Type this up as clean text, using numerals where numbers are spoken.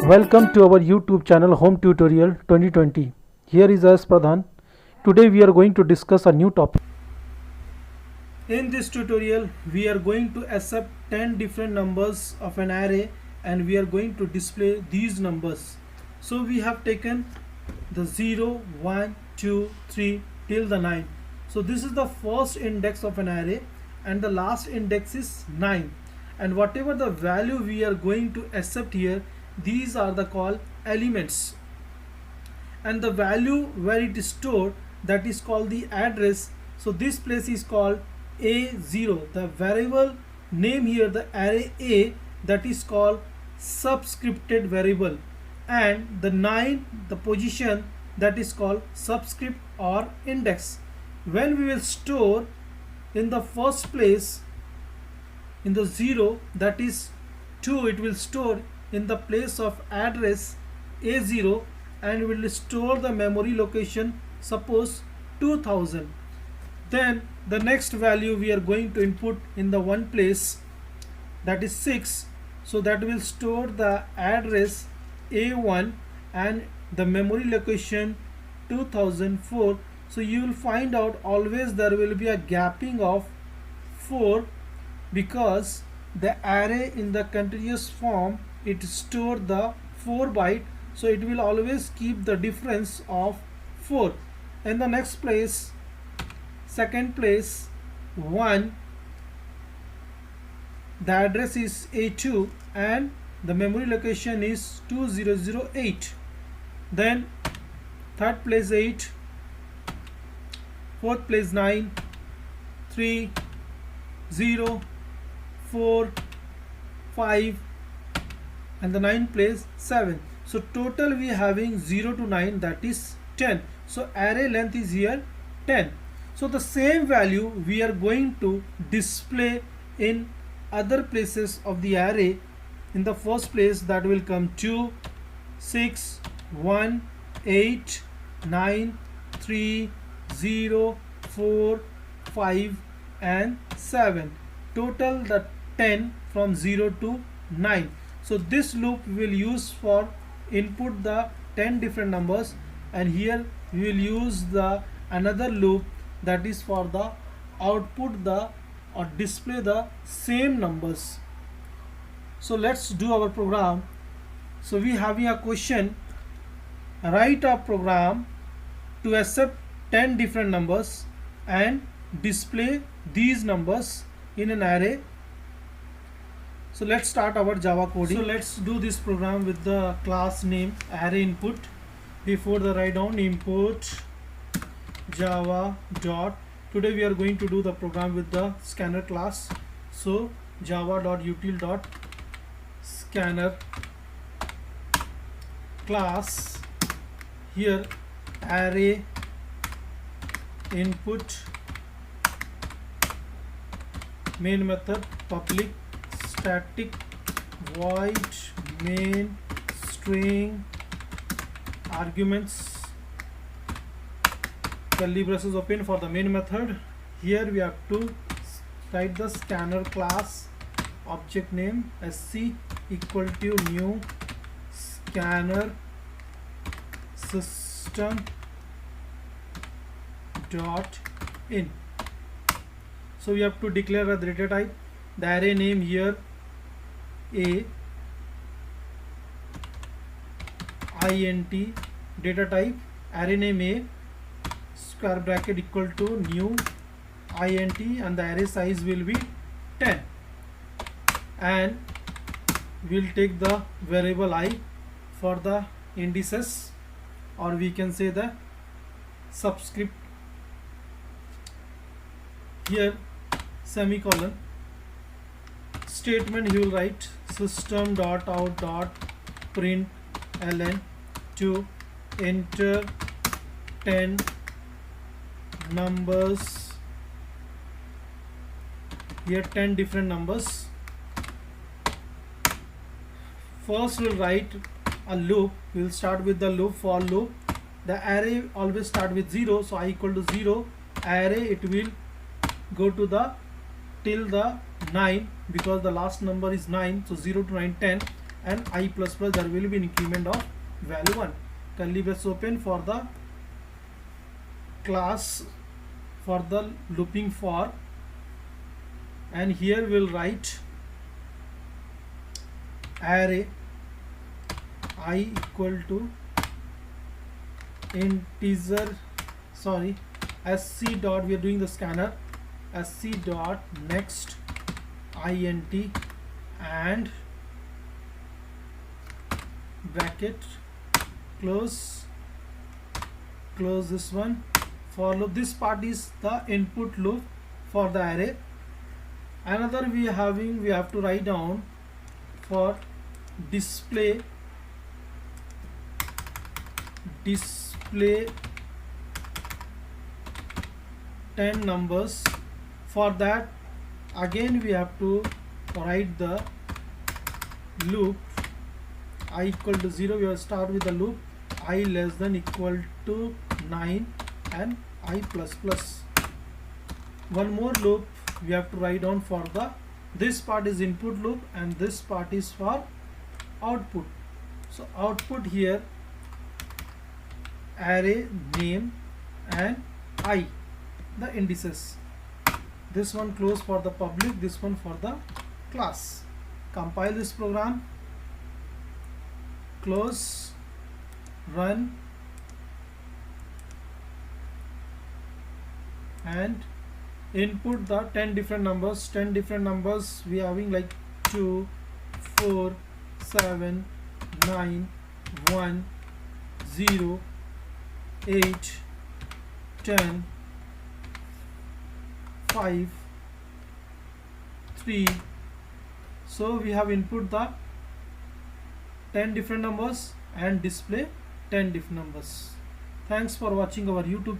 Welcome to our YouTube channel Home Tutorial 2020. Here is S. Pradhan. Today we are going to discuss a new topic. In this tutorial we are going to accept 10 different numbers of an array and we are going to display these numbers. So we have taken the 0, 1, 2, 3 till the 9. So this is the first index of an array and the last index is 9. And whatever the value we are going to accept here, these are the called elements, and the value where it is stored, that is called the address. So this place is called A0. The variable name here, the array A, that is called subscripted variable, and the 9, the position, that is called subscript or index. When we will store in the first place in the 0, that is 2, it will store in the place of address A0 and will store the memory location, suppose 2000. Then the next value we are going to input in the one place, that is 6. So that will store the address A1 and the memory location 2004. So you will find out always there will be a gapping of 4 because the array in the continuous form, it store the 4 byte, so it will always keep the difference of 4. In the next place, second place, 1, the address is A2 and the memory location is 2008. Then third place 8, fourth place 9, 3, 0, 4, 5, and the 9th place 7. So total we having 0 to 9, that is 10. So array length is here 10. So the same value we are going to display in other places of the array. In the first place, that will come 2, 6, 1, 8, 9, 3, 0, 4, 5 and 7. Total the 10 from 0 to 9. So this loop we will use for input the 10 different numbers, and here we will use the another loop that is for the output the or display the same numbers. So let's do our program. So we having a question, write a program to accept 10 different numbers and display these numbers in an array. So let's start our Java coding. So let's do this program with the class name array input. Before the write down import java dot. Today we are going to do the program with the scanner class. So java.util.scanner class, here array input, main method public static void main string arguments, curly braces open for the main method. Here we have to write the scanner class object name sc equal to new scanner system dot in. So we have to declare a data type. The array name here a int, data type array name a, square bracket equal to new int, and the array size will be 10, and we'll take the variable I for the indices, or we can say the subscript. Here semicolon statement, you will write system dot out dot print ln to enter 10 numbers. Here 10 different numbers. First we'll write a loop. We'll start with the loop, for loop. The array always start with 0, so I equal to 0. Array it will go to the till the 9 because the last number is 9, so 0 to 9 10, and I plus plus there will be an increment of value 1. Curly braces open for the class for the looping for, and here we'll write array I equal to integer, sorry, sc dot, we are doing the scanner, sc dot next int and bracket close this one for loop. This part is the input loop for the array. Another we have to write down for display 10 numbers. For that again we have to write the loop I equal to 0. We will start with the loop I less than equal to 9 and I plus plus. One more loop we have to write down for the, this part is input loop and this part is for output. So output here array name and I, the indices. This one close for the public, this one for the class. Compile this program, close, run, and input the 10 different numbers. 10 different numbers we are having like 2, 4, 7, 9, 1, 0, 8, 10, 5, 3. So we have input the 10 different numbers and display 10 different numbers. Thanks for watching our YouTube channel.